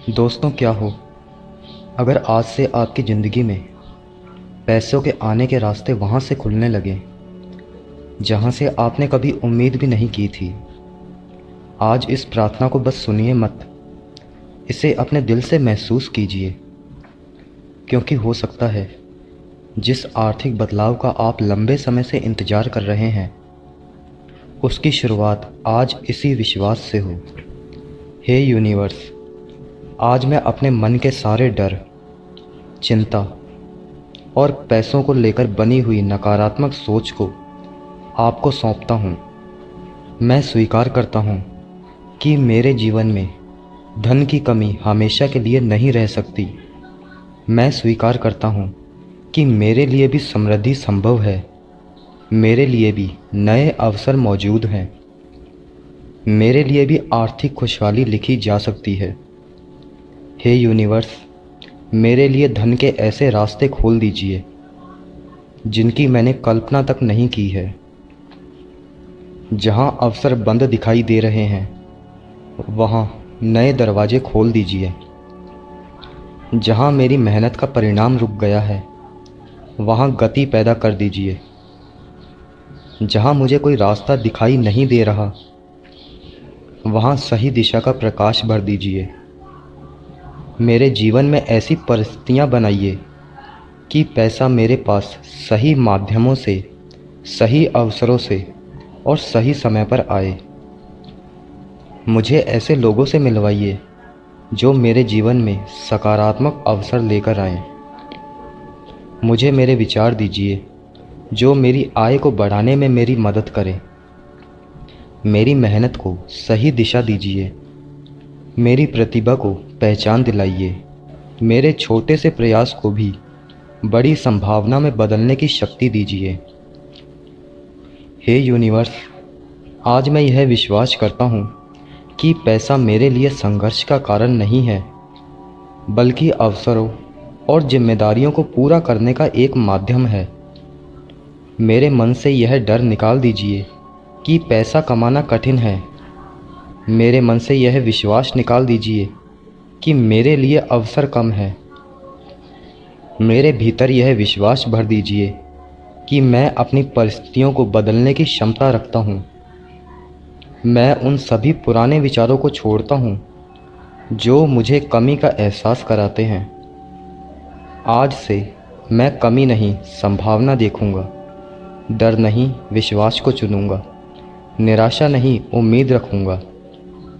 दोस्तों, क्या हो अगर आज से आपकी ज़िंदगी में पैसों के आने के रास्ते वहाँ से खुलने लगे जहाँ से आपने कभी उम्मीद भी नहीं की थी। आज इस प्रार्थना को बस सुनिए मत, इसे अपने दिल से महसूस कीजिए, क्योंकि हो सकता है जिस आर्थिक बदलाव का आप लंबे समय से इंतज़ार कर रहे हैं उसकी शुरुआत आज इसी विश्वास से हो। हे यूनिवर्स, आज मैं अपने मन के सारे डर, चिंता और पैसों को लेकर बनी हुई नकारात्मक सोच को आपको सौंपता हूँ। मैं स्वीकार करता हूँ कि मेरे जीवन में धन की कमी हमेशा के लिए नहीं रह सकती। मैं स्वीकार करता हूँ कि मेरे लिए भी समृद्धि संभव है, मेरे लिए भी नए अवसर मौजूद हैं, मेरे लिए भी आर्थिक खुशहाली लिखी जा सकती है। हे यूनिवर्स, मेरे लिए धन के ऐसे रास्ते खोल दीजिए जिनकी मैंने कल्पना तक नहीं की है। जहाँ अवसर बंद दिखाई दे रहे हैं वहाँ नए दरवाजे खोल दीजिए। जहाँ मेरी मेहनत का परिणाम रुक गया है वहाँ गति पैदा कर दीजिए। जहाँ मुझे कोई रास्ता दिखाई नहीं दे रहा वहाँ सही दिशा का प्रकाश भर दीजिए। मेरे जीवन में ऐसी परिस्थितियाँ बनाइए कि पैसा मेरे पास सही माध्यमों से, सही अवसरों से और सही समय पर आए। मुझे ऐसे लोगों से मिलवाइए जो मेरे जीवन में सकारात्मक अवसर लेकर आएं। मुझे मेरे विचार दीजिए जो मेरी आय को बढ़ाने में मेरी मदद करें। मेरी मेहनत को सही दिशा दीजिए। मेरी प्रतिभा को पहचान दिलाइए। मेरे छोटे से प्रयास को भी बड़ी संभावना में बदलने की शक्ति दीजिए। हे यूनिवर्स, आज मैं यह विश्वास करता हूँ कि पैसा मेरे लिए संघर्ष का कारण नहीं है, बल्कि अवसरों और जिम्मेदारियों को पूरा करने का एक माध्यम है। मेरे मन से यह डर निकाल दीजिए कि पैसा कमाना कठिन है। मेरे मन से यह विश्वास निकाल दीजिए कि मेरे लिए अवसर कम है। मेरे भीतर यह विश्वास भर दीजिए कि मैं अपनी परिस्थितियों को बदलने की क्षमता रखता हूँ। मैं उन सभी पुराने विचारों को छोड़ता हूँ जो मुझे कमी का एहसास कराते हैं। आज से मैं कमी नहीं, संभावना देखूँगा। डर नहीं, विश्वास को चुनूँगा। निराशा नहीं, उम्मीद रखूँगा।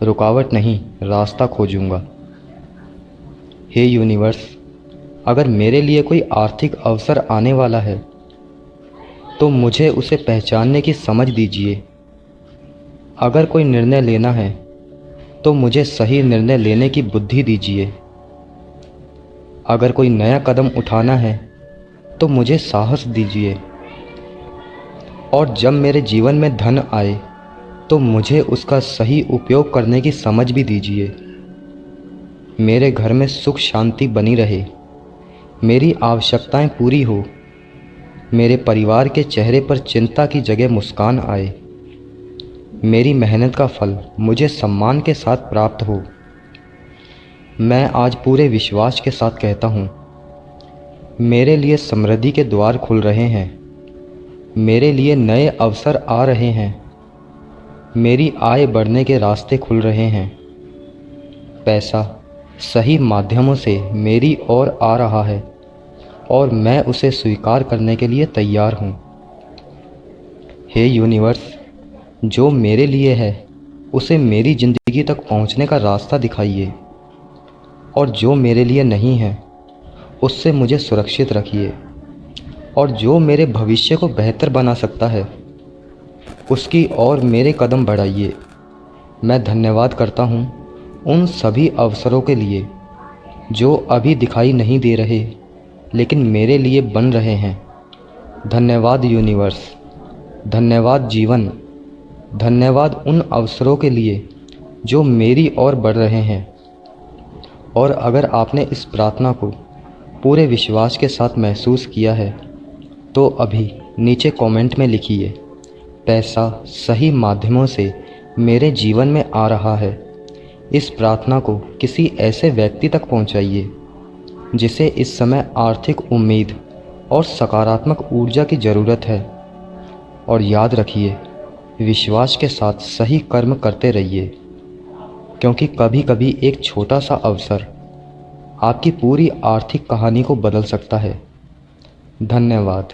रुकावट नहीं, रास्ता खोजूँगा। हे यूनिवर्स, अगर मेरे लिए कोई आर्थिक अवसर आने वाला है तो मुझे उसे पहचानने की समझ दीजिए। अगर कोई निर्णय लेना है तो मुझे सही निर्णय लेने की बुद्धि दीजिए। अगर कोई नया कदम उठाना है तो मुझे साहस दीजिए। और जब मेरे जीवन में धन आए तो मुझे उसका सही उपयोग करने की समझ भी दीजिए। मेरे घर में सुख शांति बनी रहे, मेरी आवश्यकताएं पूरी हो, मेरे परिवार के चेहरे पर चिंता की जगह मुस्कान आए, मेरी मेहनत का फल मुझे सम्मान के साथ प्राप्त हो। मैं आज पूरे विश्वास के साथ कहता हूँ, मेरे लिए समृद्धि के द्वार खुल रहे हैं, मेरे लिए नए अवसर आ रहे हैं, मेरी आय बढ़ने के रास्ते खुल रहे हैं। पैसा सही माध्यमों से मेरी ओर आ रहा है और मैं उसे स्वीकार करने के लिए तैयार हूँ। हे यूनिवर्स, जो मेरे लिए है उसे मेरी ज़िंदगी तक पहुँचने का रास्ता दिखाइए, और जो मेरे लिए नहीं है उससे मुझे सुरक्षित रखिए, और जो मेरे भविष्य को बेहतर बना सकता है उसकी ओर मेरे कदम बढ़ाइए। मैं धन्यवाद करता हूँ उन सभी अवसरों के लिए जो अभी दिखाई नहीं दे रहे लेकिन मेरे लिए बन रहे हैं। धन्यवाद यूनिवर्स, धन्यवाद जीवन, धन्यवाद उन अवसरों के लिए जो मेरी ओर बढ़ रहे हैं। और अगर आपने इस प्रार्थना को पूरे विश्वास के साथ महसूस किया है तो अभी नीचे कमेंट में लिखिए, पैसा सही माध्यमों से मेरे जीवन में आ रहा है, इस प्रार्थना को किसी ऐसे व्यक्ति तक पहुंचाइए जिसे इस समय आर्थिक उम्मीद और सकारात्मक ऊर्जा की ज़रूरत है। और याद रखिए, विश्वास के साथ सही कर्म करते रहिए, क्योंकि कभी कभी एक छोटा सा अवसर आपकी पूरी आर्थिक कहानी को बदल सकता है। धन्यवाद।